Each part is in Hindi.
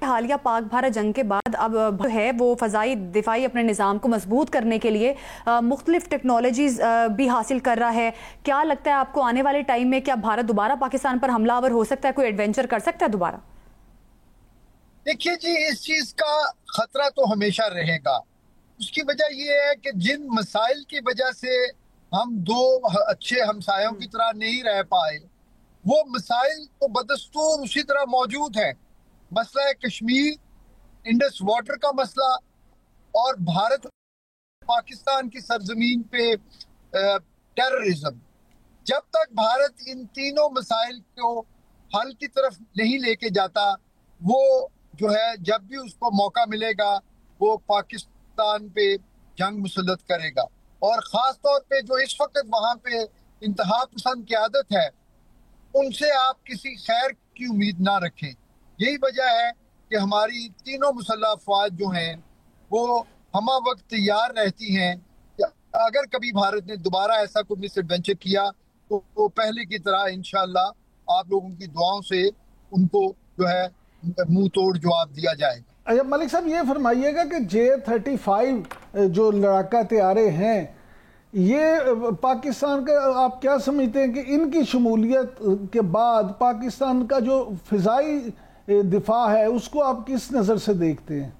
हालिया पाक भारत जंग के बाद अब जो है वो फ़ज़ाई दिफाई अपने निज़ाम को मजबूत करने के लिए मुख्तलिफ टेक्नोलॉजीज़ भी हासिल कर रहा है। क्या लगता है आपको आने वाले टाइम में क्या भारत दोबारा पाकिस्तान पर हमलावर हो सकता है, कोई एडवेंचर कर सकता है दोबारा? देखिए जी, इस चीज का खतरा तो हमेशा रहेगा। उसकी वजह यह है कि जिन मसाइल की वजह से हम दो अच्छे हमसायों की तरह नहीं रह पाए, वो मसाइल तो बदस्तूर उसी तरह मौजूद है। मसला है कश्मीर, इंडस वाटर का मसला, और भारत पाकिस्तान की सरजमीन पे टेररिज्म। जब तक भारत इन तीनों मसाइल को हल की तरफ नहीं लेके जाता, वो जो है जब भी उसको मौका मिलेगा वो पाकिस्तान पे जंग मुसल्लत करेगा। और ख़ास तौर पे जो इस वक्त वहाँ पे इंतहा पसंद क़यादत है, उनसे आप किसी खैर की उम्मीद ना रखें। यही वजह है कि हमारी तीनों मुसल्लह अफ़वाज जो हैं वो हमा वक्त तैयार रहती हैं कि अगर कभी भारत ने दोबारा ऐसा कोई मिस एडवेंचर किया तो वो पहले की तरह इंशाअल्लाह आप लोगों की दुआओं से उनको जो है मुंह तोड़ जवाब दिया जाएगा। अच्छा मलिक साहब, ये फरमाइएगा कि J-35 जो लड़ाका तैयारे हैं, ये पाकिस्तान का आप क्या समझते हैं कि इनकी शमूलियत के बाद पाकिस्तान का जो फिजाई दिफा है उसको आप किस नज़र से देखते हैं?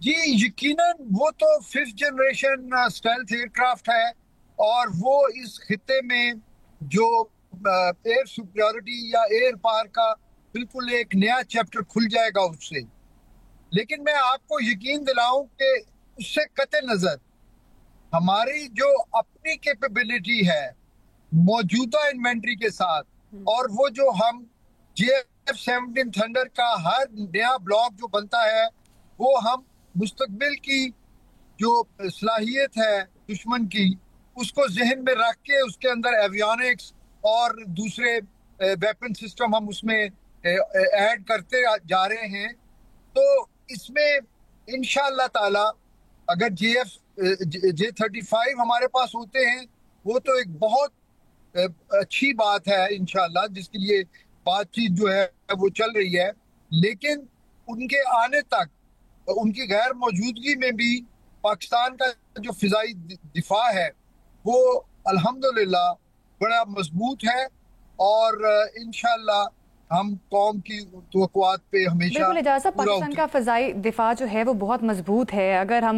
जी यकीनन वो तो 5th जनरेशन स्टेल्थ एयरक्राफ्ट है, और वो इस खिते में जो एयर सुपरियॉरिटी या एयर पावर का बिल्कुल एक नया चैप्टर खुल जाएगा उससे। लेकिन मैं आपको यकीन दिलाऊं कि उससे कतई नजर हमारी जो अपनी कैपेबिलिटी है मौजूदा इन्वेंट्री के साथ, और वो जो हम JF-17 थंडर का हर नया ब्लॉक जो बनता है वो हम मुस्तकबिल की जो सलाहियत है दुश्मन की उसको जहन में रख के उसके अंदर एवियोनिक्स और दूसरे वेपन सिस्टम हम उसमें ऐड करते जा रहे हैं। तो इसमें इंशाअल्लाह ताला अगर J-35 हमारे पास होते हैं वो तो एक बहुत अच्छी बात है इंशाअल्लाह, जिसके लिए बातचीत जो है वो चल रही है। लेकिन उनके आने तक, उनकी गैर मौजूदगी में भी पाकिस्तान का जो फिजाई दिफा है वो अल्हम्दुलिल्लाह बड़ा मजबूत है, और इंशाअल्लाह हम कौम की तवक्कुआत पे हमेशा बिल्कुल इजाज़ साहब, पाकिस्तान का फ़ज़ाई दिफा जो है वो बहुत मजबूत है। अगर हम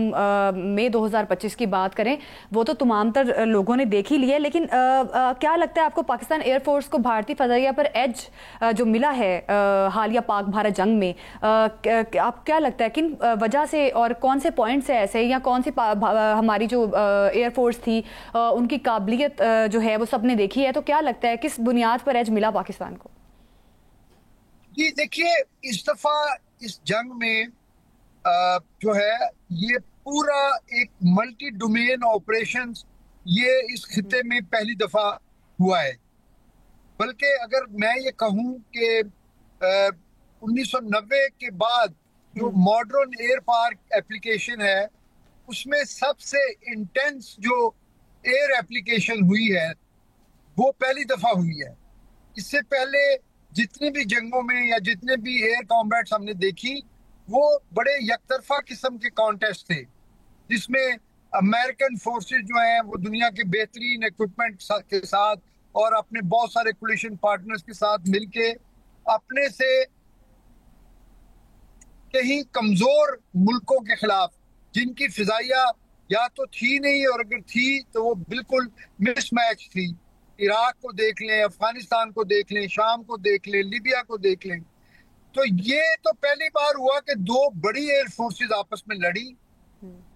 मई 2025 की बात करें वो तो तमाम तर लोगों ने देख ही लिया है, लेकिन क्या लगता है आपको पाकिस्तान एयरफोर्स को भारतीय फ़ज़ाइया पर एज जो मिला है हालिया पाक भारत जंग में, आप क्या लगता है किन वजह से और कौन से पॉइंट्स है ऐसे, या कौन सी हमारी जो एयरफोर्स थी उनकी काबिलियत जो है वो सबने देखी है, तो क्या लगता है किस बुनियाद पर एज मिला पाकिस्तान को? जी देखिए, इस दफा इस जंग में जो है ये पूरा एक मल्टी डोमेन ऑपरेशन ये इस खिते में पहली दफा हुआ है। बल्कि अगर मैं ये कहूँ कि 1990 के बाद जो मॉडर्न एयर पावर एप्लीकेशन है उसमें सबसे इंटेंस जो एयर एप्लीकेशन हुई है वो पहली दफा हुई है। इससे पहले जितनी भी जंगों में या जितने भी एयर कॉम्बैट्स हमने देखी वो बड़े यकतरफा किस्म के कॉन्टेस्ट थे, जिसमें अमेरिकन फोर्सेस जो हैं वो दुनिया के बेहतरीन इक्विपमेंट के साथ और अपने बहुत सारे कोलिशन पार्टनर्स के साथ मिलके अपने से कहीं कमजोर मुल्कों के खिलाफ, जिनकी फिजाइया या तो थी नहीं और अगर थी तो वो बिल्कुल मिसमैच थी। इराक को देख लें, अफगानिस्तान को देख लें, शाम को देख लें, लीबिया को देख लें। तो ये तो पहली बार हुआ कि दो बड़ी एयर फोर्सेस आपस में लड़ी।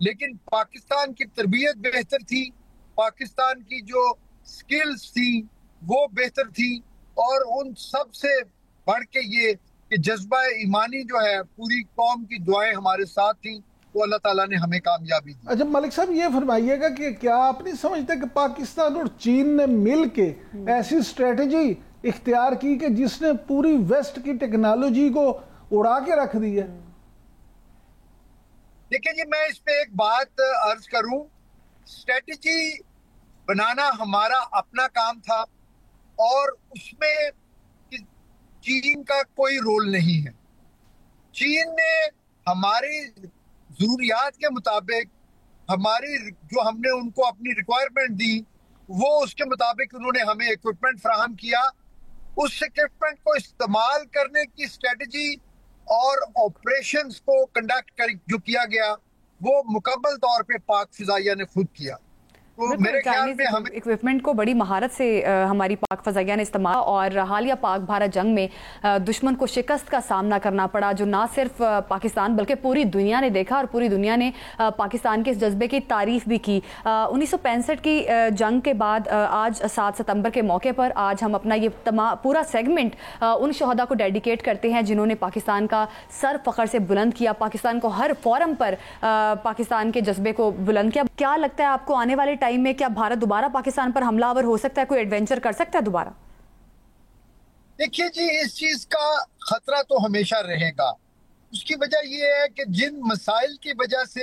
लेकिन पाकिस्तान की तरबियत बेहतर थी, पाकिस्तान की जो स्किल्स थी वो बेहतर थी, और उन सब से बढ़ के ये कि जज्बा ईमानी जो है पूरी कौम की दुआएं हमारे साथ थी, तो अल्लाह ताला ने हमें कामयाबी दी। अच्छा मलिक साहब, ये फरमाइएगा कि क्या आप नहीं समझते कि पाकिस्तान और चीन ने मिल के ऐसी स्ट्रेटजी इख्तियार की कि जिसने पूरी वेस्ट की टेक्नोलॉजी को उड़ा के रख दी है? देखिए जी, मैं इस पे एक बात अर्ज करूं, स्ट्रेटजी बनाना हमारा अपना काम था और उसमें चीन का कोई रोल नहीं है। चीन ने हमारी जरूरियात के मुताबिक हमारी जो हमने उनको अपनी रिक्वायरमेंट दी वो उसके मुताबिक उन्होंने हमें इक्विपमेंट फराहम किया। उस इक्विपमेंट को इस्तेमाल करने की स्ट्रेटजी और ऑपरेशंस को कंडक्ट कर जो किया गया वो मुकम्मल तौर पे पाक फिजाइया ने खुद किया। तो मेरे ख्याल में हमें इक्विपमेंट को बड़ी महारत से हमारी पाक फजाइया ने इस्तेमाल और हालिया पाक भारत जंग में दुश्मन को शिकस्त का सामना करना पड़ा, जो ना सिर्फ पाकिस्तान बल्कि पूरी दुनिया ने देखा और पूरी दुनिया ने पाकिस्तान के इस जज्बे की तारीफ भी की। 1965 की जंग के बाद आज 7 सितंबर के मौके पर आज हम अपना ये पूरा सेगमेंट उन शहदा को डेडिकेट करते हैं जिन्होंने पाकिस्तान का सर फख्र से बुलंद किया, पाकिस्तान को हर फोरम पर पाकिस्तान के जज्बे को बुलंद किया। क्या लगता है आपको आने वाले टाइम में क्या भारत दोबारा पाकिस्तान पर हमलावर हो सकता है, कोई एडवेंचर कर सकता है दोबारा? देखिए जी, इस चीज का खतरा तो हमेशा रहेगा। उसकी वजह यह है कि जिन मसाइल की वजह से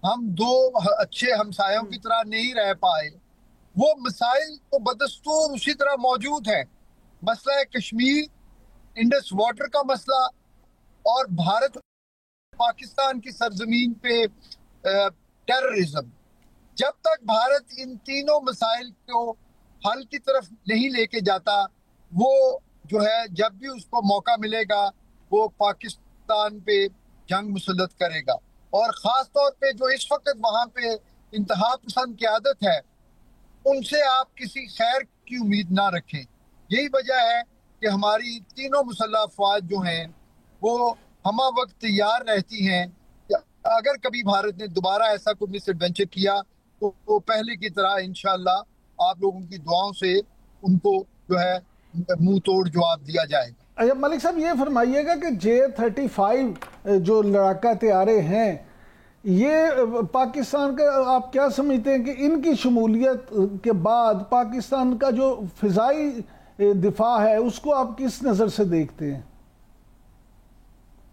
हम दो अच्छे हमसायों की तरह नहीं रह पाए वो मसाइल तो बदस्तूर उसी तरह मौजूद है। मसला है कश्मीर, इंडस वाटर का मसला और भारत पाकिस्तान की सरजमीन पे टेररिज्म। जब तक भारत इन तीनों मसाइल को हल की तरफ नहीं लेके जाता वो जो है जब भी उसको मौका मिलेगा वो पाकिस्तान पे जंग मुसल्लत करेगा। और ख़ास तौर पे जो इस वक्त वहाँ पे इंतहा पसंद क़यादत है उनसे आप किसी खैर की उम्मीद ना रखें। यही वजह है कि हमारी तीनों मुसल्लह अफ़वाज जो हैं वो हमा वक्त तैयार रहती हैं कि अगर कभी भारत ने दोबारा ऐसा कोई मिस एडवेंचर किया तो पहले की तरह इंशाअल्लाह आप लोगों की दुआओं से उनको जो है मुंह तोड़ जवाब दिया जाएगा। अच्छा मलिक साहब, ये फरमाइएगा कि J-35 जो लड़ाका तैयारे हैं ये पाकिस्तान का आप क्या समझते हैं कि इनकी शमूलियत के बाद पाकिस्तान का जो फिजाई दिफा है उसको आप किस नज़र से देखते हैं?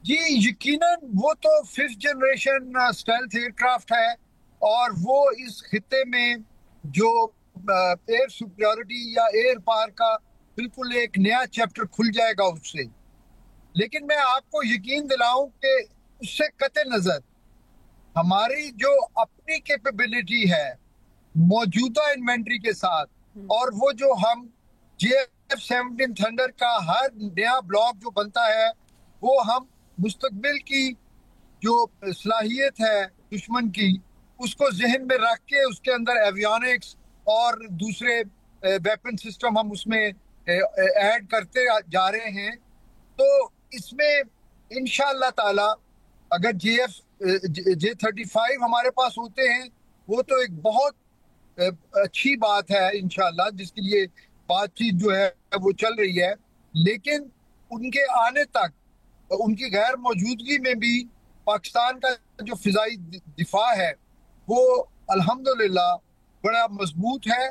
जी यकीनन वो तो 5th जनरेशन स्टेल्थ एयरक्राफ्ट है और वो इस खिते में जो एयर सुपरियॉरिटी या एयर पावर का बिल्कुल एक नया चैप्टर खुल जाएगा उससे। लेकिन मैं आपको यकीन दिलाऊं कि उससे कते नजर हमारी जो अपनी कैपेबिलिटी है मौजूदा इन्वेंट्री के साथ और वो जो हम JF-17 थंडर का हर नया ब्लॉक जो बनता है वो हम मुस्तकबिल की जो सलाहियत है दुश्मन की उसको जहन में रख के उसके अंदर एवियोनिक्स और दूसरे वेपन सिस्टम हम उसमें ऐड करते जा रहे हैं। तो इसमें इंशाअल्लाह ताला अगर J-35 हमारे पास होते हैं वो तो एक बहुत अच्छी बात है इंशाअल्लाह, जिसके लिए बातचीत जो है वो चल रही है। लेकिन उनके आने तक उनकी गैर मौजूदगी में भी पाकिस्तान का जो फिजाई दिफा है वो अल्हम्दुलिल्लाह बड़ा मजबूत है